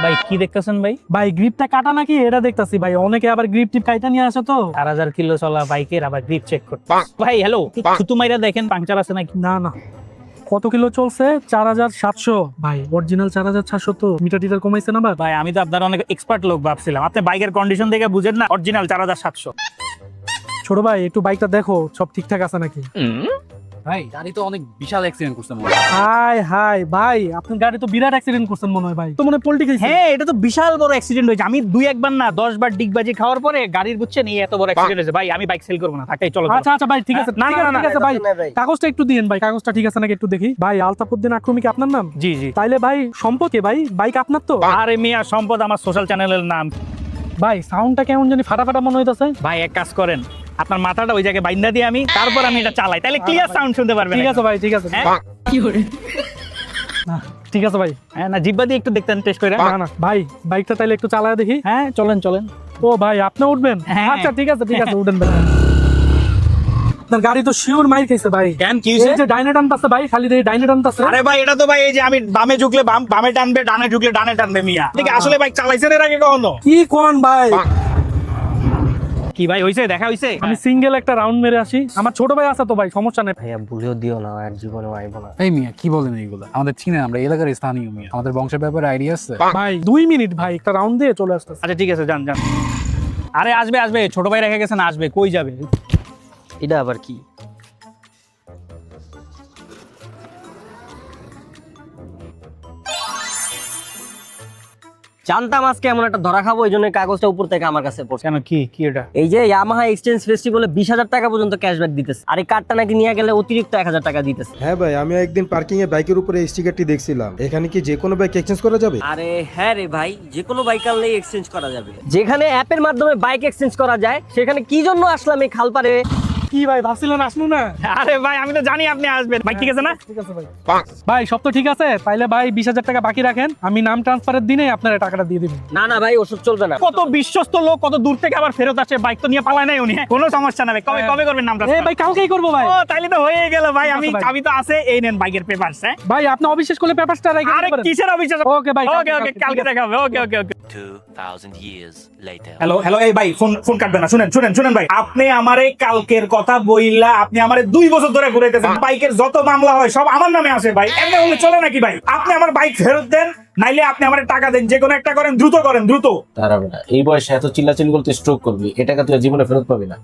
ভাই কি দেখতেছেন ভাই? ভাই গ্রিপটা কাটা নাকি এটা দেখতাছি ভাই, অনেকে আবার গ্রিপ টিপ কাইটা নিয়ে আসে তো। 4000 কিলো চলা বাইকের আবার গ্রিপ চেক করতে ভাই হ্যালো থুতু মাইরা দেখেন পাংচার আছে নাকি। না না, কত কিলো চলছে? 4700। ভাই অরিজিনাল 4700 তো, মিটার টিটার কমাইছে না ভাই? ভাই আমি তো আপনার অনেক এক্সপার্ট লোক ভাবছিলাম, আপনি বাইকের কন্ডিশন দেখে বুঝেন না অরিজিনাল 4700। ছোট ভাই একটু বাইকটা দেখো সব ঠিকঠাক আছে নাকি। ভাই গাড়ি তো অনেক বিশাল অ্যাক্সিডেন্ট করছে মনে হয়। হাই হাই ভাই, আপনার গাড়ি তো বিরাট অ্যাক্সিডেন্ট করছেন মনে হয় ভাই, তো মনে পল্টি খাইছে। হ্যাঁ এটা তো বিশাল বড় অ্যাক্সিডেন্ট হয়েছে, আমি 2-1 বার না 10 বার ডিগবাজি খাওয়ার পরে গাড়ির বুঝছেন এই এত বড় অ্যাক্সিডেন্ট হয়েছে। ভাই আমি বাইক সেল করবো না, থাকাই চলো চলো। আচ্ছা আচ্ছা ভাই ঠিক আছে, না, ঠিক না, আছে, না, ঠিক আছে ভাই, ভাই কাগজটা একটু দিয়েন ভাই, কাগজটা ঠিক আছে নাকি একটু দেখি। ভাই আলতাফউদ্দিন আকরমি কি আপনার নাম? জি জি। তাইলে ভাই সম্পদ কে ভাই, বাইক আপনার তো? আরে মিয়া সম্পদ আমার সোশ্যাল চ্যানেলের নাম। ভাই সাউন্ডটা কেমন জানি ফাটা ফাটা মনে হইতাছে। ভাই এক কাজ করেন, আপনার মাথাটা ওই জায়গায় বাইন্দা দিয়ে আমি তারপর আমি এটা চালাই, তাহলে ক্লিয়ার সাউন্ড শুনতে পারবেন। ঠিক আছে ভাই, ঠিক আছে। হ্যাঁ? না, ঠিক আছে ভাই। হ্যাঁ না জিব্বা দিয়ে একটু দেখতেন টেস্ট করে। না না ভাই, বাইকটা তাইলে একটু চালায় দেখি। হ্যাঁ চলেন চলেন। ও ভাই আপনি উঠবেন? হ্যাঁ। আচ্ছা ঠিক আছে, ঠিক আছে, উঠেন ভাই। আপনার গাড়ি তো শিওর মাইর খাইছে ভাই। কেন কি এই হয়েছে? যে ডাইনে টানতাছে ভাই, খালি দিয়ে ডাইনে টানতাছে। আরে ভাই এটা তো ভাই এই যে আমি বামে ঝুঁকলে বামে টানবে, ডানে ঝুঁকলে ডানে টানবে মিয়া। ঠিক আসলে বাইক চালাইছেন এর আগে কখনো? কি কোন ভাই? কি ভাই হইছে দেখা হইছে? আমি সিঙ্গেল একটা রাউন্ড মেরে আসি, আমার ছোট ভাই আছে তো ভাই, সমস্যা নেই। ভাইয়া ভুলেও দিও না, আর জীবনে আইবো না। এই মিয়া কি বলেন এইগুলো? আমাদের চিনেন, আমরা এলাকার স্থানীয় মিয়া, আমাদের বংশের ব্যাপারে আইডিয়া আছে। ভাই 2 মিনিট ভাই, একটা রাউন্ড দিয়ে চলে আসতেছে। আচ্ছা ঠিক আছে যান যান। আরে আসবে আসবে, ছোট ভাই রেখে গেছেন, আসবে। কই যাবে? এটা আবার কি? জানতাম আজকে এমন একটা ধরা খাবো, এই জন্য কাগজটা উপর থেকে আমার কাছে পড়ছে। কেন কি কি এটা? এই যে ইয়ামাহা এক্সচেঞ্জ ফেস্টিভ্যালে 20,000 টাকা পর্যন্ত ক্যাশব্যাক দিতেছে, আর এই কার্ডটা নাকি নিয়ে গেলে অতিরিক্ত 1,000 টাকা দিতেছে। হ্যাঁ ভাই, আমি একদিন পার্কিং এ বাইকের উপরে এই স্টিকারটি দেখছিলাম। এখানে কি যে কোনো বাইক এক্সচেঞ্জ করা যাবে? আরে হ্যাঁ রে ভাই, যে কোনো বাইক আনলেই এক্সচেঞ্জ করা যাবে। যেখানে অ্যাপের মাধ্যমে বাইক এক্সচেঞ্জ করা যায়, সেখানে কি জন্য আসলাম এই খালপারে? কি ভাই ভাবছিলেন আসবো না? আরে ভাই আমি তো জানি আপনি আসবেন। ভাই ঠিক আছে না? ঠিক আছে ভাই। ভাই সব তো ঠিক আছে, তাইলে ভাই 20,000 টাকা বাকি রাখেন, আমি নাম ট্রান্সফারের দিনে আপনার টাকাটা দিয়ে দিবেন। না না ভাই, ওসব চলবে না। কত বিশ্বস্ত লোক, কত দূর থেকে আবার ফেরত আসে, বাইক তো নিয়ে পালায় নাই উনি। হ্যাঁ, কোনো সমস্যা না ভাই, কবে কবে করবেন নামটা? এই ভাই কালকেই করবো ভাই। ও তাইলে তো হয়ে গেল ভাই, আমি ভাই। চাবি তো আছে, এই নেন বাইকের পেপারস। হ্যাঁ ভাই আপনি অবিশ্বাস করলে পেপারসটা রেখে আরে দিতে পারেন। কিসের অবিশ্বাস? ওকে ভাই, ওকে ওকে কালকে দেখা হবে। ওকে ওকে ওকে। 2000 years later. হ্যালো হ্যালো, এই ভাই ফোন ফোন কাটবেন না, শুনেন শুনেন শুনেন ভাই, আপনি আমারে কালকের কথা বইলা আপনি আমারে 2 বছর ধরে ঘুরাইতেছেন। বাইকের যত মামলা হয় সব আমার নামে আসে ভাই, এমনি হলে চলে নাকি ভাই? আপনি আমার বাইক ফেরত দেন, নাইলে আপনি আমারে টাকা দেন, যে কোনো একটা করেন, দ্রুত করেন দ্রুত। দাঁড়াবে না, এই বয়সে এত চিল্লাচিল্লি করতে স্ট্রোক করবি, এ টাকা তুই আর জীবনে ফেরত পাবি না।